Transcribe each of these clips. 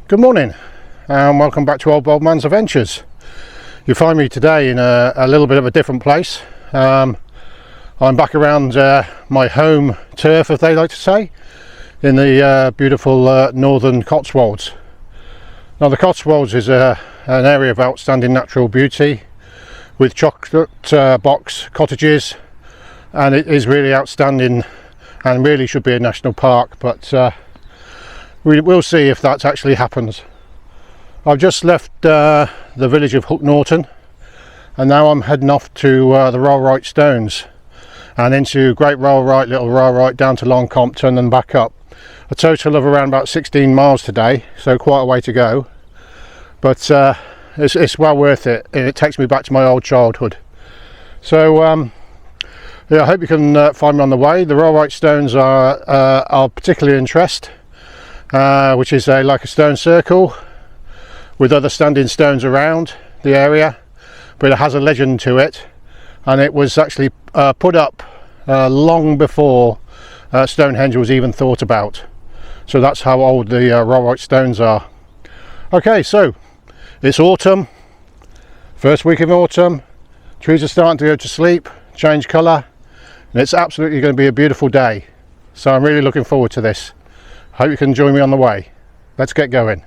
Good morning and welcome back to Old Bold Man's Adventures. You find me today in a little bit of a different place. I'm back around my home turf, as they like to say, in the beautiful Northern Cotswolds. Now the Cotswolds is an area of outstanding natural beauty with chocolate box cottages, and it is really outstanding and really should be a national park, but we'll see if that actually happens. I've just left the village of Hook Norton and now I'm heading off to the Rollright Stones and into Great Rollright, Little Rollright, down to Long Compton and back up. A total of around about 16 miles today, so quite a way to go, but it's well worth it, and it takes me back to my old childhood. So yeah, I hope you can find me on the way. The Rollright Stones are particularly interest, which is like a stone circle with other standing stones around the area, but it has a legend to it, and it was actually put up long before Stonehenge was even thought about. So that's how old the Rollright Stones are. Okay, so it's autumn, first week of autumn, trees are starting to go to sleep, change colour, and it's absolutely going to be a beautiful day. So I'm really looking forward to this. Hope you can join me on the way. Let's get going.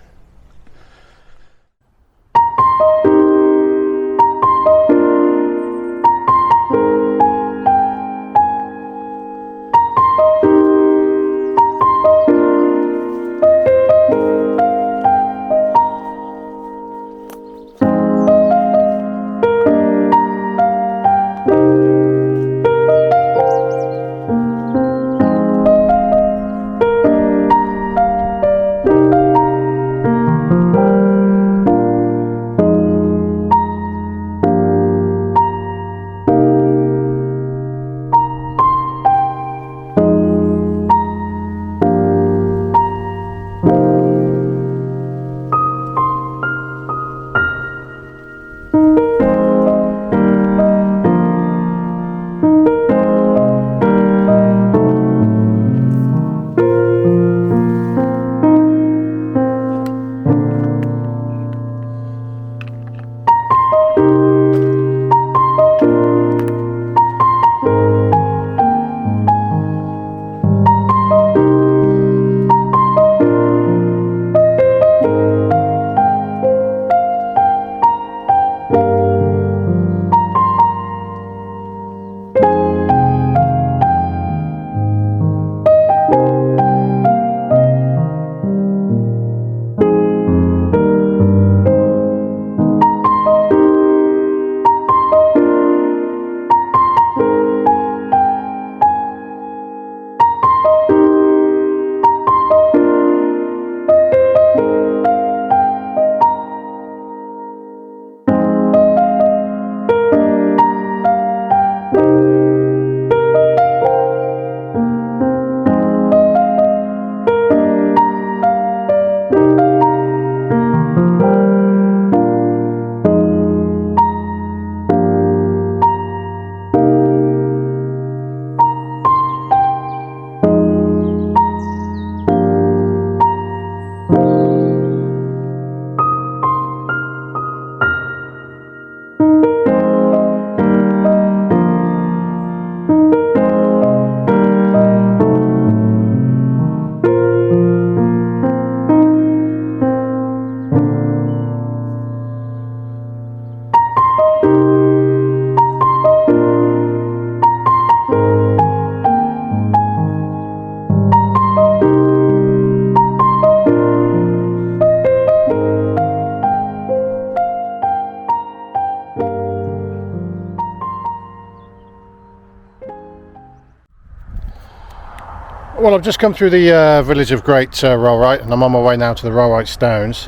Well, I've just come through the village of Great Rollright and I'm on my way now to the Rollright Stones.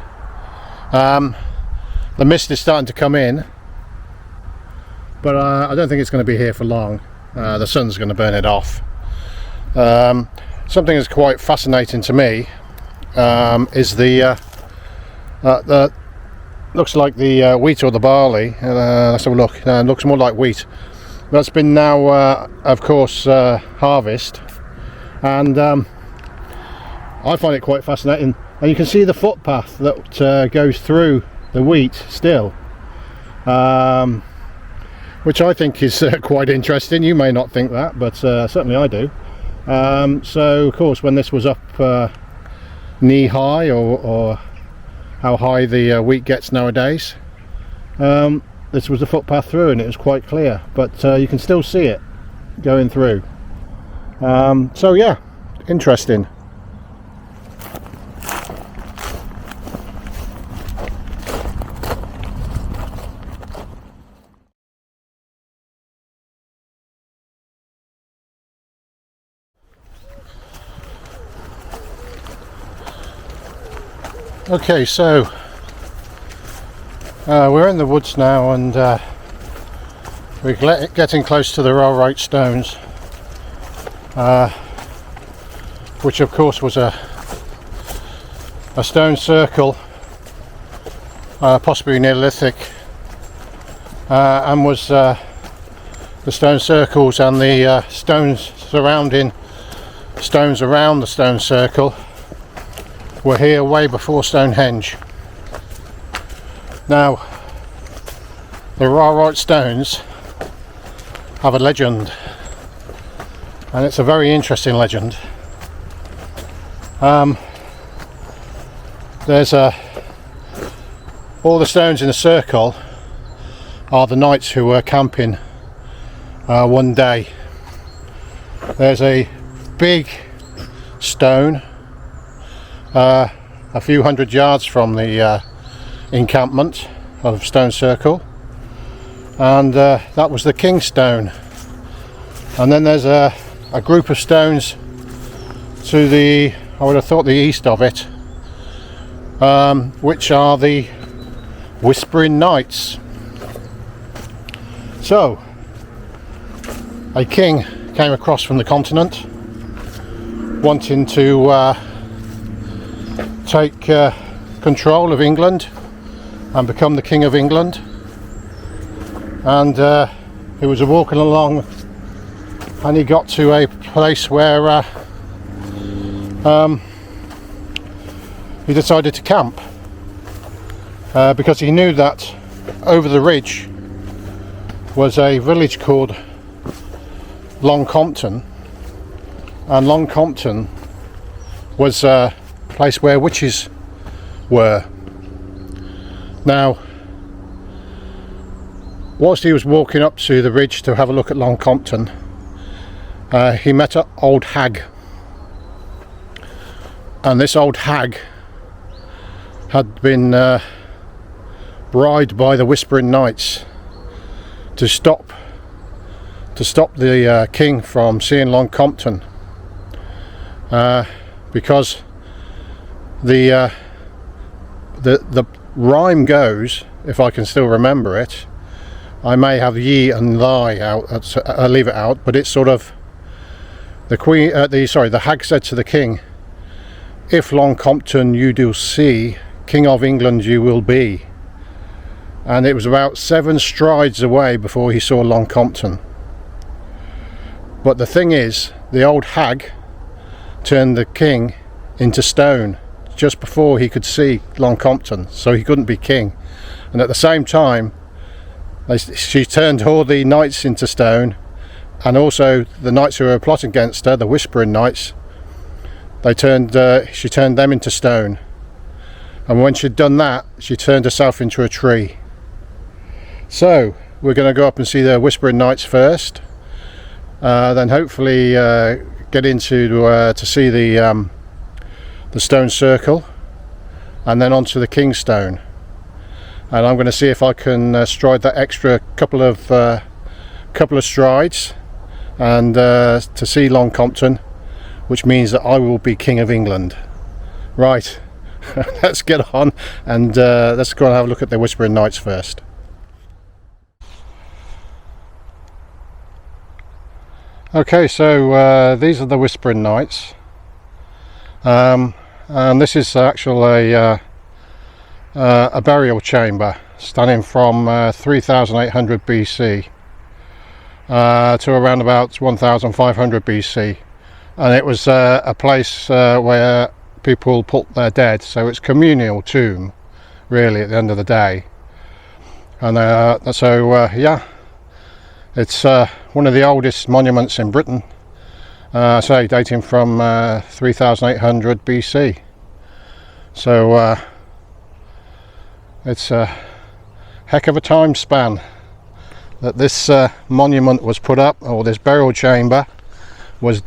The mist is starting to come in, but I don't think it's going to be here for long. The sun's going to burn it off. Something that's quite fascinating to me is the looks like the wheat or the barley. Let's have a look. It looks more like wheat. That's been now, of course, harvest. And I find it quite fascinating and you can see the footpath that goes through the wheat still, which I think is quite interesting. You may not think that, but certainly I do. So of course, when this was up knee high, or how high the wheat gets nowadays, this was the footpath through, and it was quite clear, but you can still see it going through. So yeah, interesting. Okay, so we're in the woods now, and we're getting close to the Rollright Stones, which of course was a stone circle, possibly Neolithic, and was the stone circles and the stones around the stone circle were here way before Stonehenge. Now, the Rollright Stones have a legend, and it's a very interesting legend. There's all the stones in the circle are the knights who were camping one day. There's a big stone a few hundred yards from the encampment of Stone Circle, and that was the King Stone. And then there's a group of stones to the, I would have thought, the east of it, which are the Whispering Knights. So a king came across from the continent wanting to take control of England and become the King of England, and he was walking along, and he got to a place where he decided to camp, because he knew that over the ridge was a village called Long Compton, and Long Compton was a place where witches were. Now, whilst he was walking up to the ridge to have a look at Long Compton, he met an old hag, and this old hag had been bribed by the Whispering Knights to stop the king from seeing Long Compton, because the rhyme goes, if I can still remember it, I may have ye and lie out, leave it out, but it's sort of the hag said to the king, "If Long Compton you do see, King of England you will be." And it was about 7 strides away before he saw Long Compton. But the thing is, the old hag turned the king into stone just before he could see Long Compton, so he couldn't be king. And at the same time, she turned all the knights into stone, and also the knights who were plotting against her, the Whispering Knights, she turned them into stone. And when she'd done that, she turned herself into a tree. So we're going to go up and see the Whispering Knights first, then hopefully get into to see the Stone Circle, and then onto the King Stone. And I'm going to see if I can stride that extra couple of strides, and to see Long Compton, which means that I will be King of England. Right, let's get on, and let's go and have a look at the Whispering Knights first. Okay, so these are the Whispering Knights, and this is actually a burial chamber spanning from 3800 BC to around about 1500 BC, and it was a place where people put their dead. So it's communal tomb, really, at the end of the day. And yeah, it's one of the oldest monuments in Britain. Say dating from 3800 BC. So it's a heck of a time span that this monument was put up, or this burial chamber was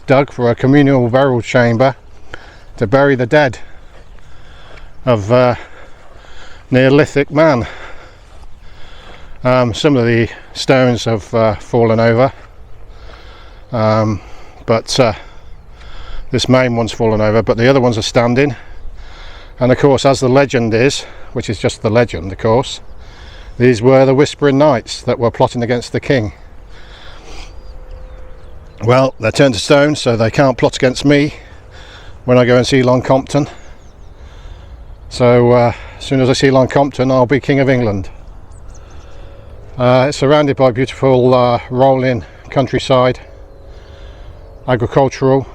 dug for a communal burial chamber to bury the dead of Neolithic man. Some of the stones have fallen over, but this main one's fallen over, but the other ones are standing. And of course, as the legend is, which is just the legend, of course, these were the Whispering Knights that were plotting against the king. Well, they're turned to stone, so they can't plot against me when I go and see Long Compton. So as soon as I see Long Compton, I'll be King of England. It's surrounded by beautiful rolling countryside, agricultural,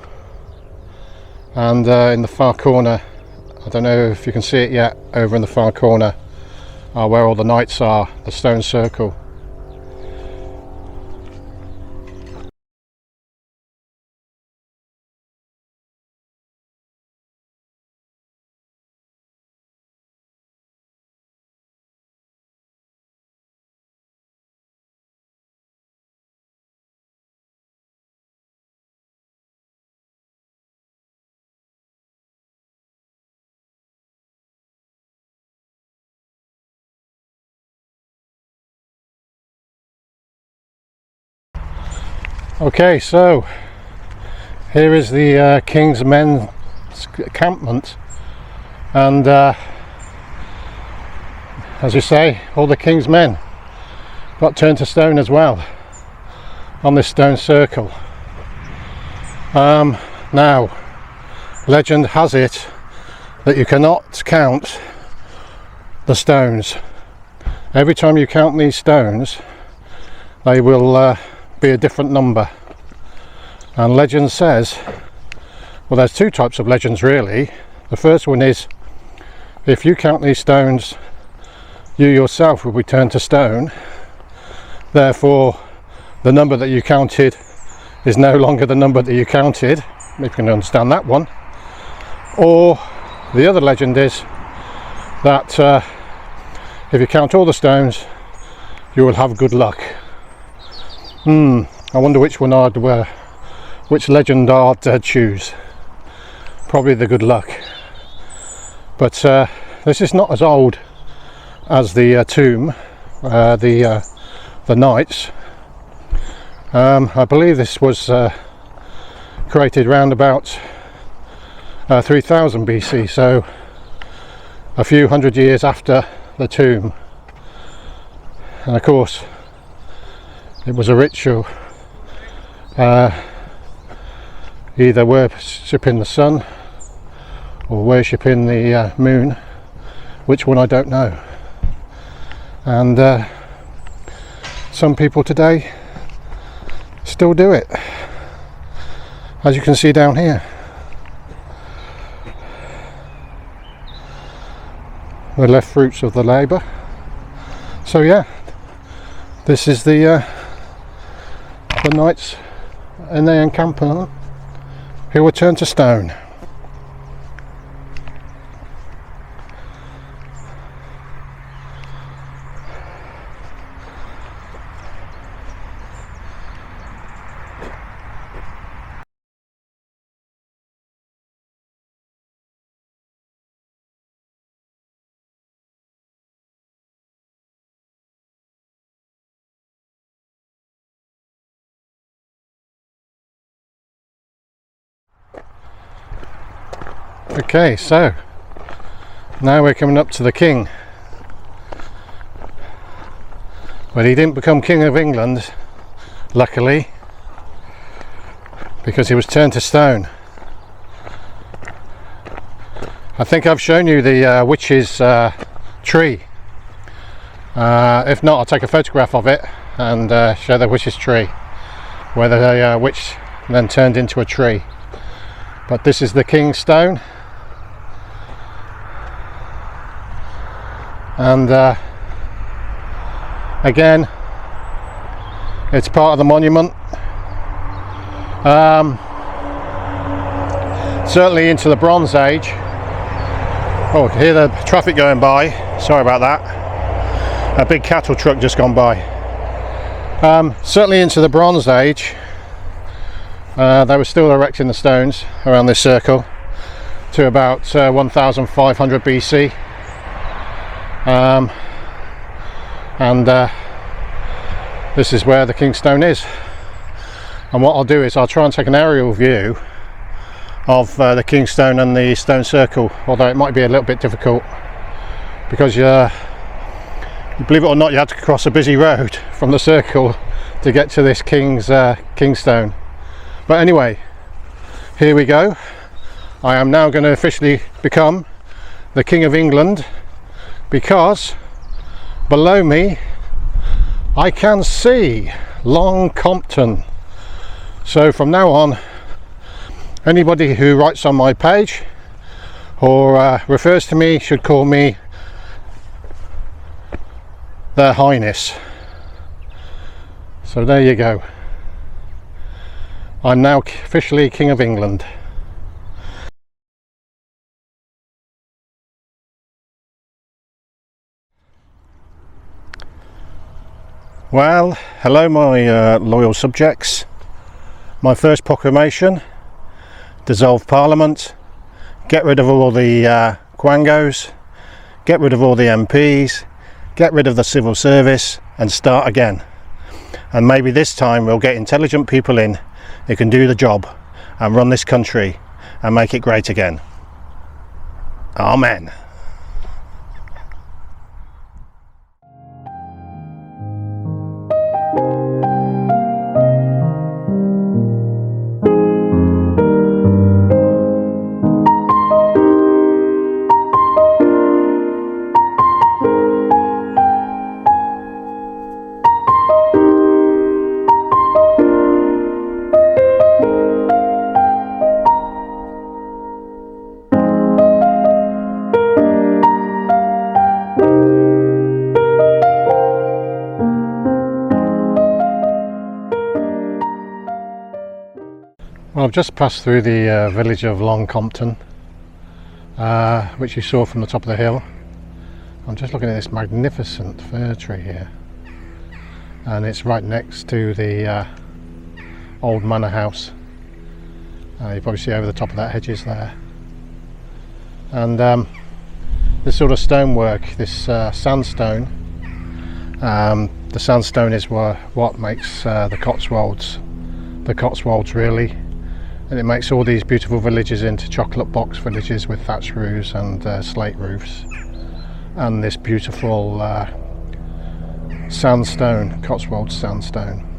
and in the far corner, I don't know if you can see it yet, over in the far corner where all the knights are, the stone circle. Okay, so here is the King's Men's encampment, and as you say, all the King's men got turned to stone as well on this stone circle. Now, legend has it that you cannot count the stones. Every time you count these stones, they will be a different number. And legend says, well, there's two types of legends really. The first one is, if you count these stones, you yourself will be turned to stone. Therefore, the number that you counted is no longer the number that you counted, if you can understand that one. Or the other legend is that if you count all the stones, you will have good luck. I wonder which one which legend I'd choose. Probably the good luck. But this is not as old as the tomb, the knights. I believe this was created around about 3000 BC, so a few hundred years after the tomb. And of course, it was a ritual, either worshipping the sun or worshipping the moon, which one I don't know. And some people today still do it, as you can see down here. The left fruits of the labour. So yeah, this is the knights in their encampment who were turned to stone. Okay, so now we're coming up to the king. But he didn't become King of England, luckily, because he was turned to stone. I think I've shown you the witch's tree. If not, I'll take a photograph of it and show the witch's tree, where the witch then turned into a tree. But this is the king's stone, and again, it's part of the monument. Certainly into the Bronze Age. Oh, I can hear the traffic going by. Sorry about that. A big cattle truck just gone by. Certainly into the Bronze Age. They were still erecting the stones around this circle to about 1500 BC. This is where the King's Stone is. And what I'll do is I'll try and take an aerial view of the King's Stone and the stone circle, although it might be a little bit difficult because believe it or not, you had to cross a busy road from the circle to get to this King's Stone. But anyway, here we go. I am now going to officially become the King of England, because below me I can see Long Compton. So from now on, anybody who writes on my page or refers to me should call me Their Highness. So there you go. I'm now officially King of England. Well, hello my loyal subjects. My first proclamation: dissolve Parliament, get rid of all the quangos, get rid of all the MPs, get rid of the civil service and start again. And maybe this time we'll get intelligent people in who can do the job and run this country and make it great again. Amen. Well, I've just passed through the village of Long Compton, which you saw from the top of the hill. I'm just looking at this magnificent fir tree here, and it's right next to the old manor house. You probably see over the top of that hedges there. And this sort of stonework, this sandstone, the sandstone is what makes the Cotswolds really. And it makes all these beautiful villages into chocolate box villages with thatched roofs and slate roofs, and this beautiful sandstone, Cotswold sandstone.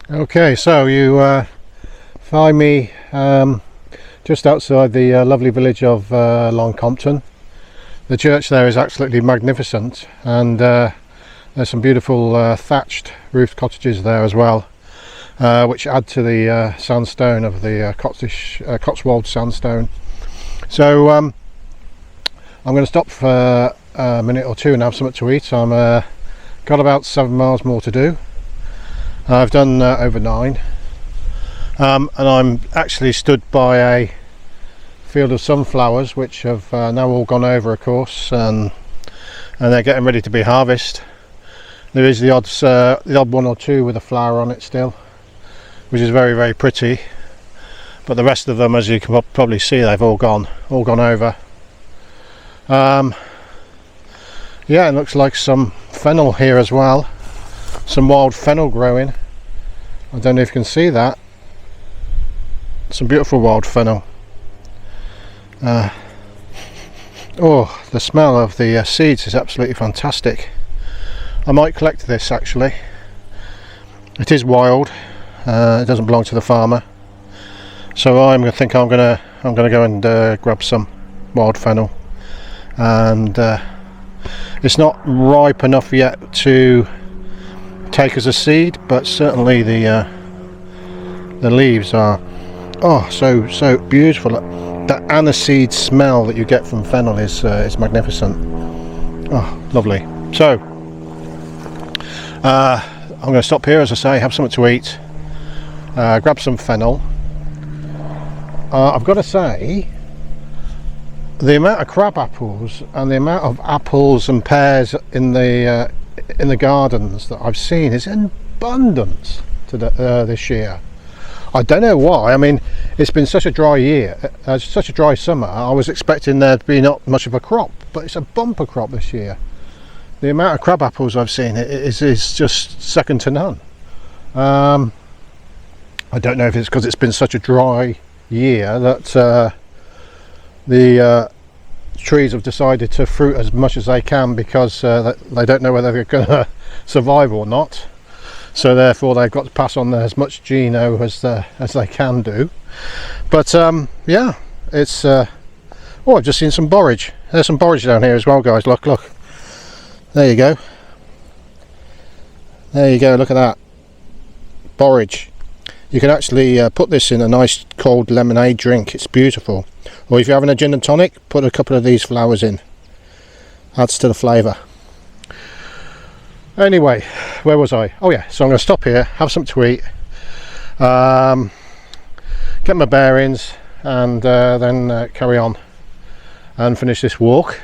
Okay, so you find me just outside the lovely village of Long Compton. The church there is absolutely magnificent, and there's some beautiful thatched roofed cottages there as well, which add to the sandstone of the Cotswold sandstone. So I'm going to stop for a minute or two and have something to eat. I'm got about 7 miles more to do. I've done over 9, and I'm actually stood by a field of sunflowers which have now all gone over, of course, and they're getting ready to be harvested. There is the odd one or two with a flower on it still, which is very, very pretty, but the rest of them, as you can probably see, they've all gone over. Yeah, it looks like some fennel here as well. Some wild fennel growing. I don't know if you can see that. Some beautiful wild fennel. Oh, the smell of the seeds is absolutely fantastic. I might collect this actually. It is wild. It doesn't belong to the farmer, so I'm gonna go and grab some wild fennel, and it's not ripe enough yet to take as a seed, but certainly the leaves are so beautiful. That aniseed smell that you get from fennel is magnificent. Oh, lovely. So I'm going to stop here, as I say, have something to eat, grab some fennel. I've got to say, the amount of crab apples and the amount of apples and pears in the gardens that I've seen is in abundance this year. I don't know why. I mean, it's been such a dry year, such a dry summer. I was expecting there to be not much of a crop, but it's a bumper crop this year. The amount of crab apples I've seen is just second to none. I don't know if it's because it's been such a dry year that the trees have decided to fruit as much as they can, because they don't know whether they're going to survive or not. So therefore they've got to pass on as much Geno as they can do. But yeah, it's oh, I've just seen some borage. There's some borage down here as well, guys. Look, there you go, look at that borage. You can actually put this in a nice cold lemonade drink. It's beautiful. Or if you're having a gin and tonic, put a couple of these flowers in. Adds to the flavour. Anyway, where was I? Oh yeah, so I'm going to stop here, have something to eat, get my bearings, and then carry on and finish this walk.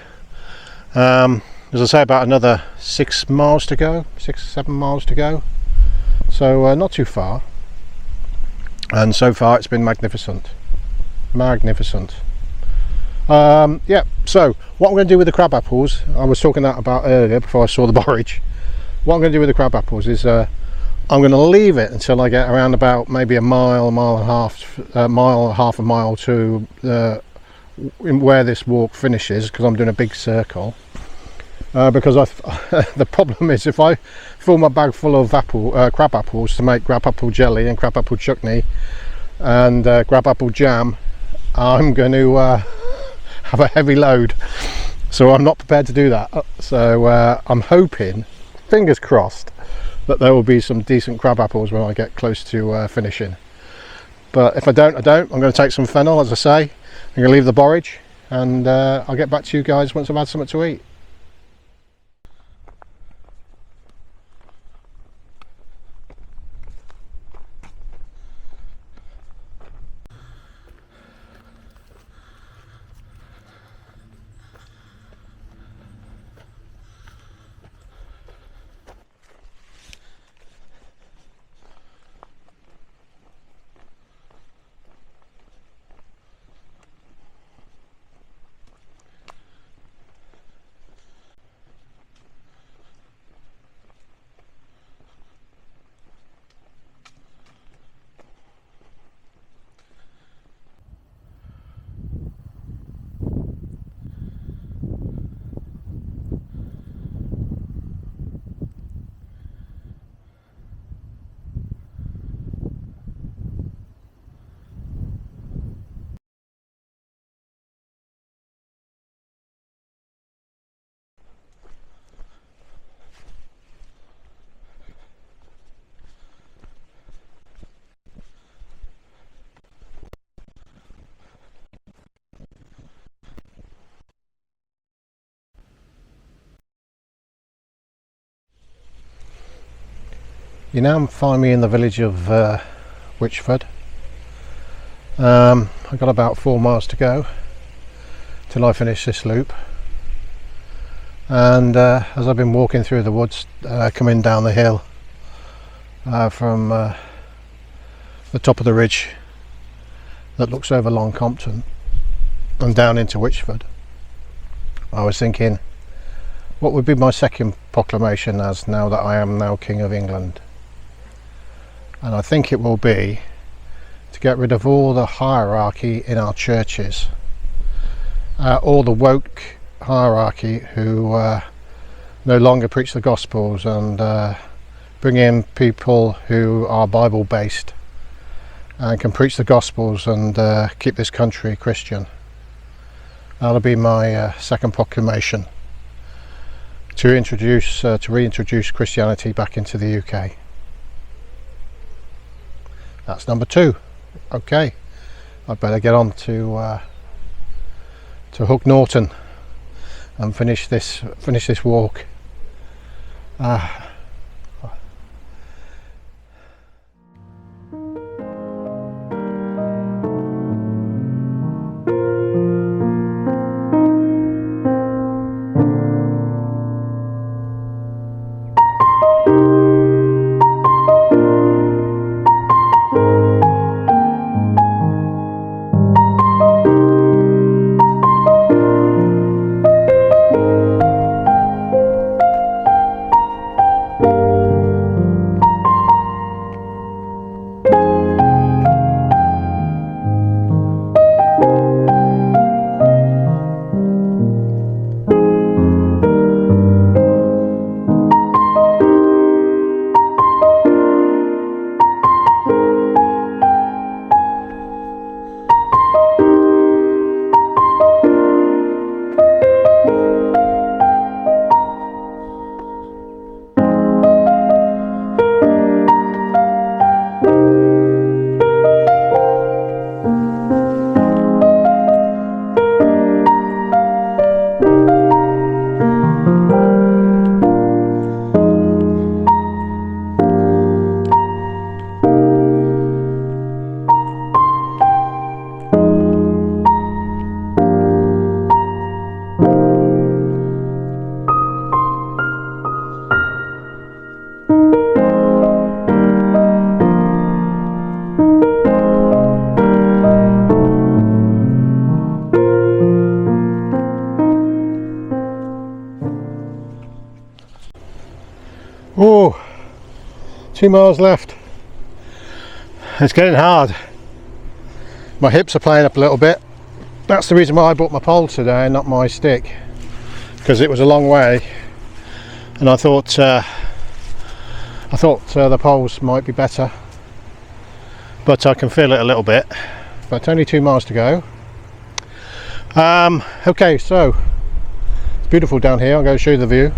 As I say, about another 7 miles to go, so not too far. And so far it's been magnificent. Yeah, so what I'm going to do with the crab apples, I was talking about earlier before I saw the borage. What I'm going to do with the crab apples is I'm going to leave it until I get around about maybe a mile and a half a mile to where this walk finishes, because I'm doing a big circle. Because the problem is, if I fill my bag full of crab apples to make crab apple jelly and crab apple chutney and crab apple jam, I'm going to have a heavy load, so I'm not prepared to do that. So I'm hoping, fingers crossed, that there will be some decent crab apples when I get close to finishing. But if I don't, I'm going to take some fennel, as I say. I'm going to leave the borage, and I'll get back to you guys once I've had something to eat. You now find me in the village of Wychford. I've got about 4 miles to go till I finish this loop, and as I've been walking through the woods, coming down the hill from the top of the ridge that looks over Long Compton and down into Wychford, I was thinking, what would be my second proclamation as now that I am now King of England? And I think it will be to get rid of all the hierarchy in our churches, all the woke hierarchy who no longer preach the Gospels and bring in people who are Bible based and can preach the Gospels and keep this country Christian. That'll be my second proclamation, to reintroduce Christianity back into the UK. That's number 2. Okay, I'd better get on to Hook Norton and finish this walk. Oh, 2 miles left. It's getting hard. My hips are playing up a little bit. That's the reason why I bought my pole today, not my stick, because it was a long way, and I thought the poles might be better, but I can feel it a little bit. But only 2 miles to go. Okay, so it's beautiful down here. I'm going to show you the view.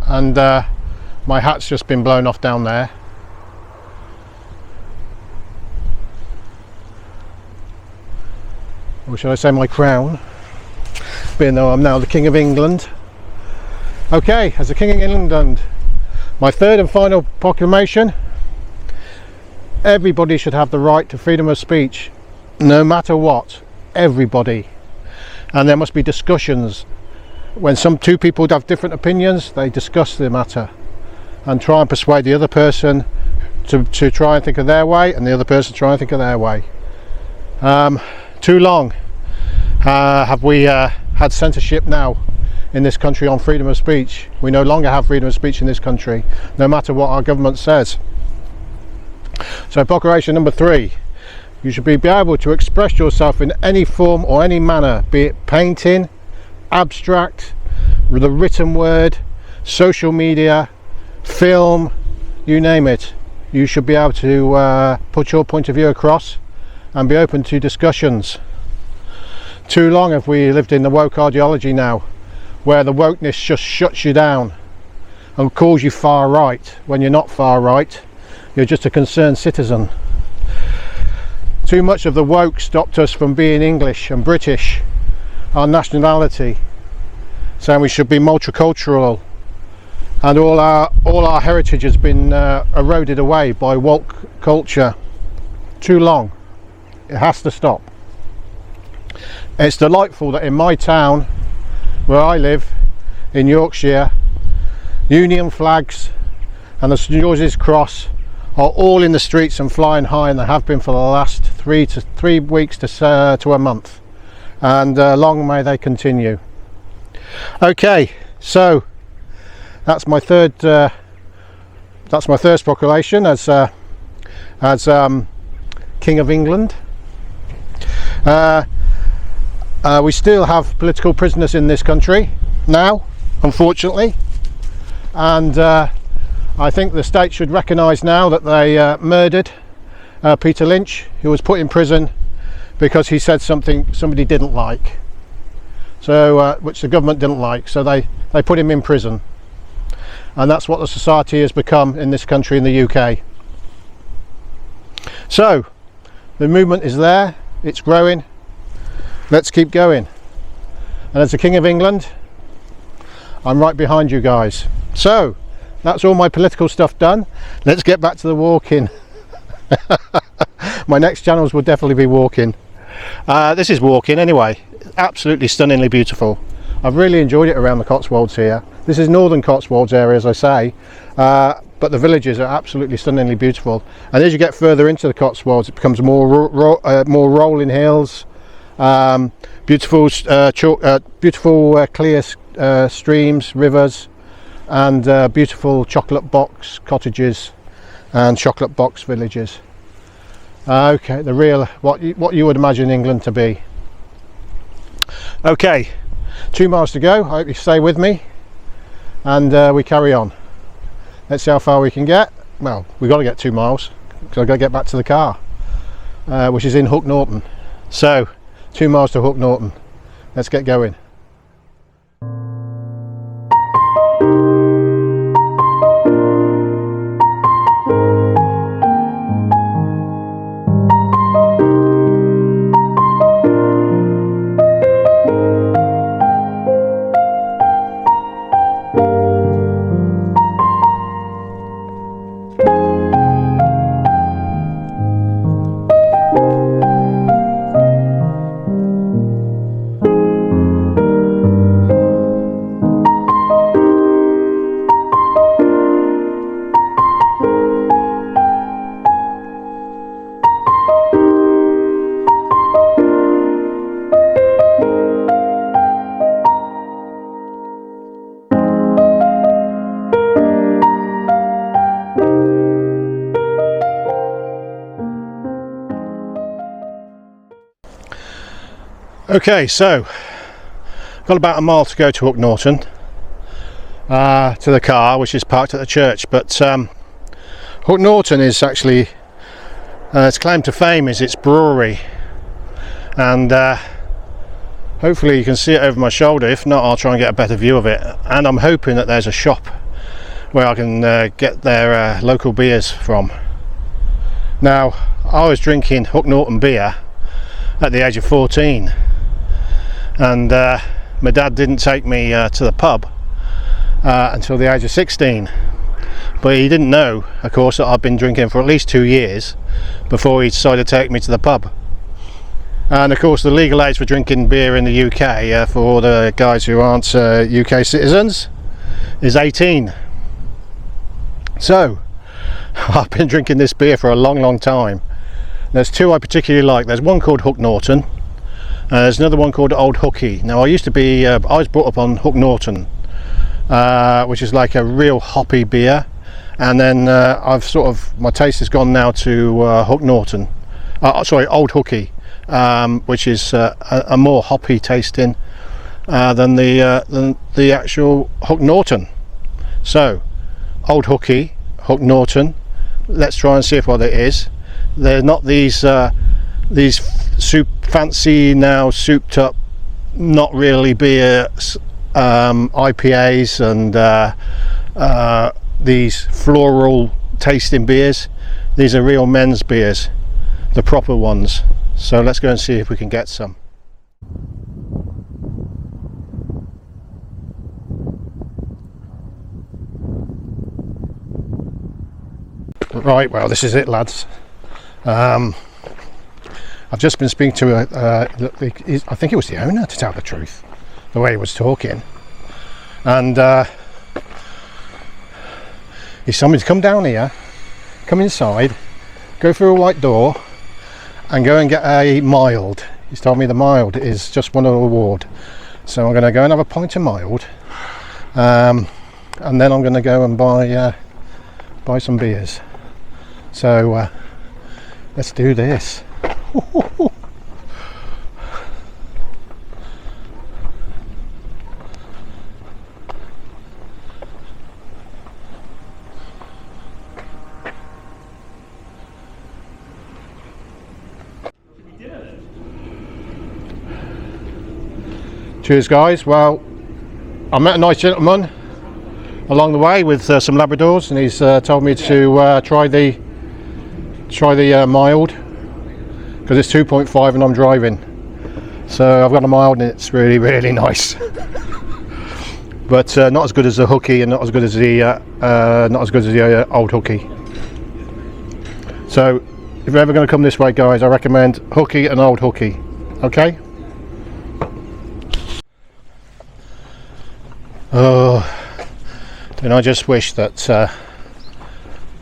And my hat's just been blown off down there. Or should I say my crown, being though I'm now the King of England. Okay, as the King of England, my third and final proclamation: everybody should have the right to freedom of speech, no matter what. Everybody. And there must be discussions. When two people have different opinions, they discuss the matter and try and persuade the other person to try and think of their way, and the other person try and think of their way. Too long have we had censorship now in this country on freedom of speech. We no longer have freedom of speech in this country, no matter what our government says. So proclamation number 3: you should be able to express yourself in any form or any manner, be it painting, abstract, the written word, social media, film, you name it. You should be able to put your point of view across and be open to discussions. Too long have we lived in the woke ideology now, where the wokeness just shuts you down and calls you far right when you're not far right. You're just a concerned citizen. Too much of the woke stopped us from being English and British, our nationality, saying we should be multicultural, and all our heritage has been eroded away by woke culture. Too long. It has to stop. It's delightful that in my town, where I live, in Yorkshire, Union flags and the St George's Cross are all in the streets and flying high, and they have been for the last 3 weeks to a month, and long may they continue. Okay, so that's my third proclamation as King of England. We still have political prisoners in this country now, unfortunately, and I think the state should recognise now that they murdered Peter Lynch, who was put in prison because he said something somebody didn't like, so which the government didn't like, so they put him in prison. And that's what the society has become in this country, in the UK. So the movement is there, it's growing, let's keep going. And as the King of England, I'm right behind you guys. So that's all my political stuff done. Let's get back to the walking. My next channels will definitely be walking. This is walking anyway. Absolutely stunningly beautiful. I've really enjoyed it around the Cotswolds here. This is Northern Cotswolds area, as I say, but the villages are absolutely stunningly beautiful. And as you get further into the Cotswolds, it becomes more rolling hills, beautiful clear streams, rivers, and beautiful chocolate box cottages and chocolate box villages. Okay, the real what you would imagine England to be. Okay, 2 miles to go. I hope you stay with me, and we carry on. Let's see how far we can get. Well, we've got to get 2 miles because I've got to get back to the car, which is in Hook Norton. So 2 miles to Hook Norton. Let's get going. Okay, so got about a mile to go to Hook Norton, to the car, which is parked at the church. But Hook Norton is actually, its claim to fame is its brewery, and hopefully you can see it over my shoulder. If not, I'll try and get a better view of it. And I'm hoping that there's a shop where I can get their local beers from. Now, I was drinking Hook Norton beer at the age of 14, and my dad didn't take me to the pub until the age of 16, but he didn't know, of course, that I'd been drinking for at least 2 years before he decided to take me to the pub. And of course the legal age for drinking beer in the UK for all the guys who aren't UK citizens is 18. So I've been drinking this beer for a long time. There's two I particularly like. There's one called Hook Norton, there's another one called Old Hooky. Now I used to be, I was brought up on Hook Norton, which is like a real hoppy beer, and then I've sort of, my taste has gone now to Hook Norton, sorry, Old Hooky, which is a more hoppy tasting than the actual Hook Norton. So Old Hooky, Hook Norton, let's try and see what it is. They're not these fancy now souped up, not really beer IPAs and these floral tasting beers. These are real men's beers, the proper ones. So let's go and see if we can get some. Right, well, this is it, lads. I've just been speaking to I think it was the owner, to tell the truth, the way he was talking, and he told me to come down here, come inside, go through a white door and go and get a mild. He's told me the mild is just won an award, so I'm going to go and have a pint of mild, and then I'm going to go and buy some beers. So Let's do this. Cheers guys. Well, I met a nice gentleman along the way with some Labradors, and he's told me to try the mild, because it's 2.5 and I'm driving, so I've got a mild and it's really nice. But not as good as the hooky, and not as good as the old hooky. So if you're ever going to come this way guys, I recommend hooky and old hooky. Okay. Oh, and I just wish that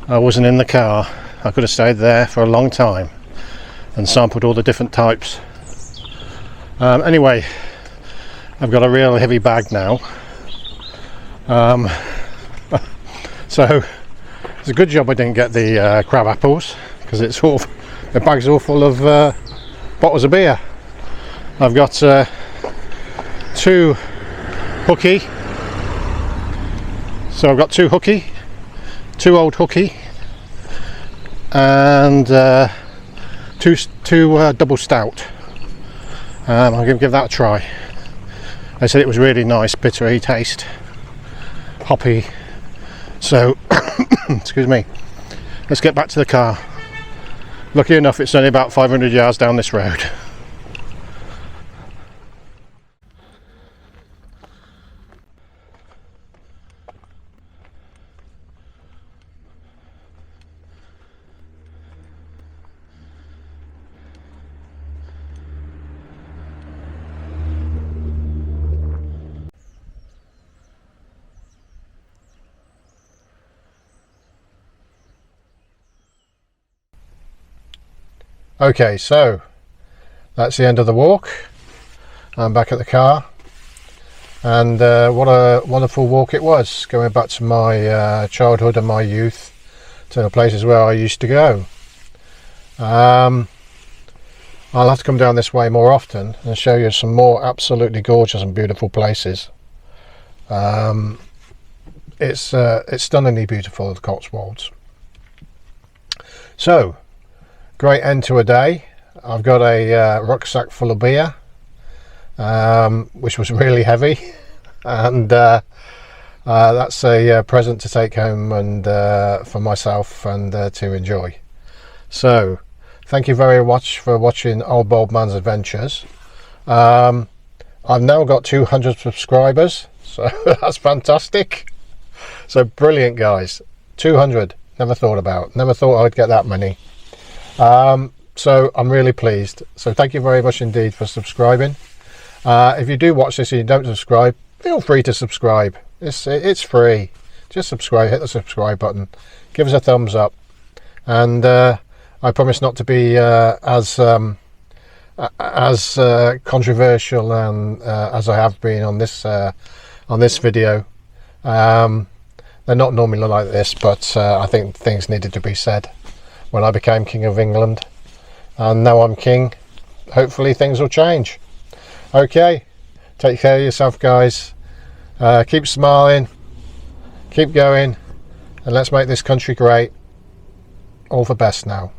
I wasn't in the car. I could have stayed there for a long time and sampled all the different types. Anyway, I've got a real heavy bag now. So it's a good job I didn't get the crab apples, because the bag's all full of bottles of beer. I've got 2 hooky. So I've got 2 hooky, 2 old hooky, and two double stout. I'm going to give that a try. They said it was really nice, bittery taste, hoppy. So, excuse me. Let's get back to the car. Lucky enough, it's only about 500 yards down this road. Okay, so that's the end of the walk. I'm back at the car, and what a wonderful walk it was, going back to my childhood and my youth, to the places where I used to go. I'll have to come down this way more often and show you some more absolutely gorgeous and beautiful places. It's stunningly beautiful, the Cotswolds. So, great end to a day. I've got a rucksack full of beer, which was really heavy, and that's a present to take home and for myself and to enjoy. So thank you very much for watching Old Bald Man's Adventures. I've now got 200 subscribers, so that's fantastic. So brilliant guys, 200. Never thought I'd get that many. So I'm really pleased. So thank you very much indeed for subscribing. If you do watch this and you don't subscribe, feel free to subscribe. It's free. Just subscribe, hit the subscribe button, give us a thumbs up, and I promise not to be as controversial and as I have been on this video. They're not normally like this, but I think things needed to be said when I became King of England, and now I'm king. Hopefully things will change. Okay, take care of yourself guys, keep smiling, keep going, and let's make this country great. All the best now.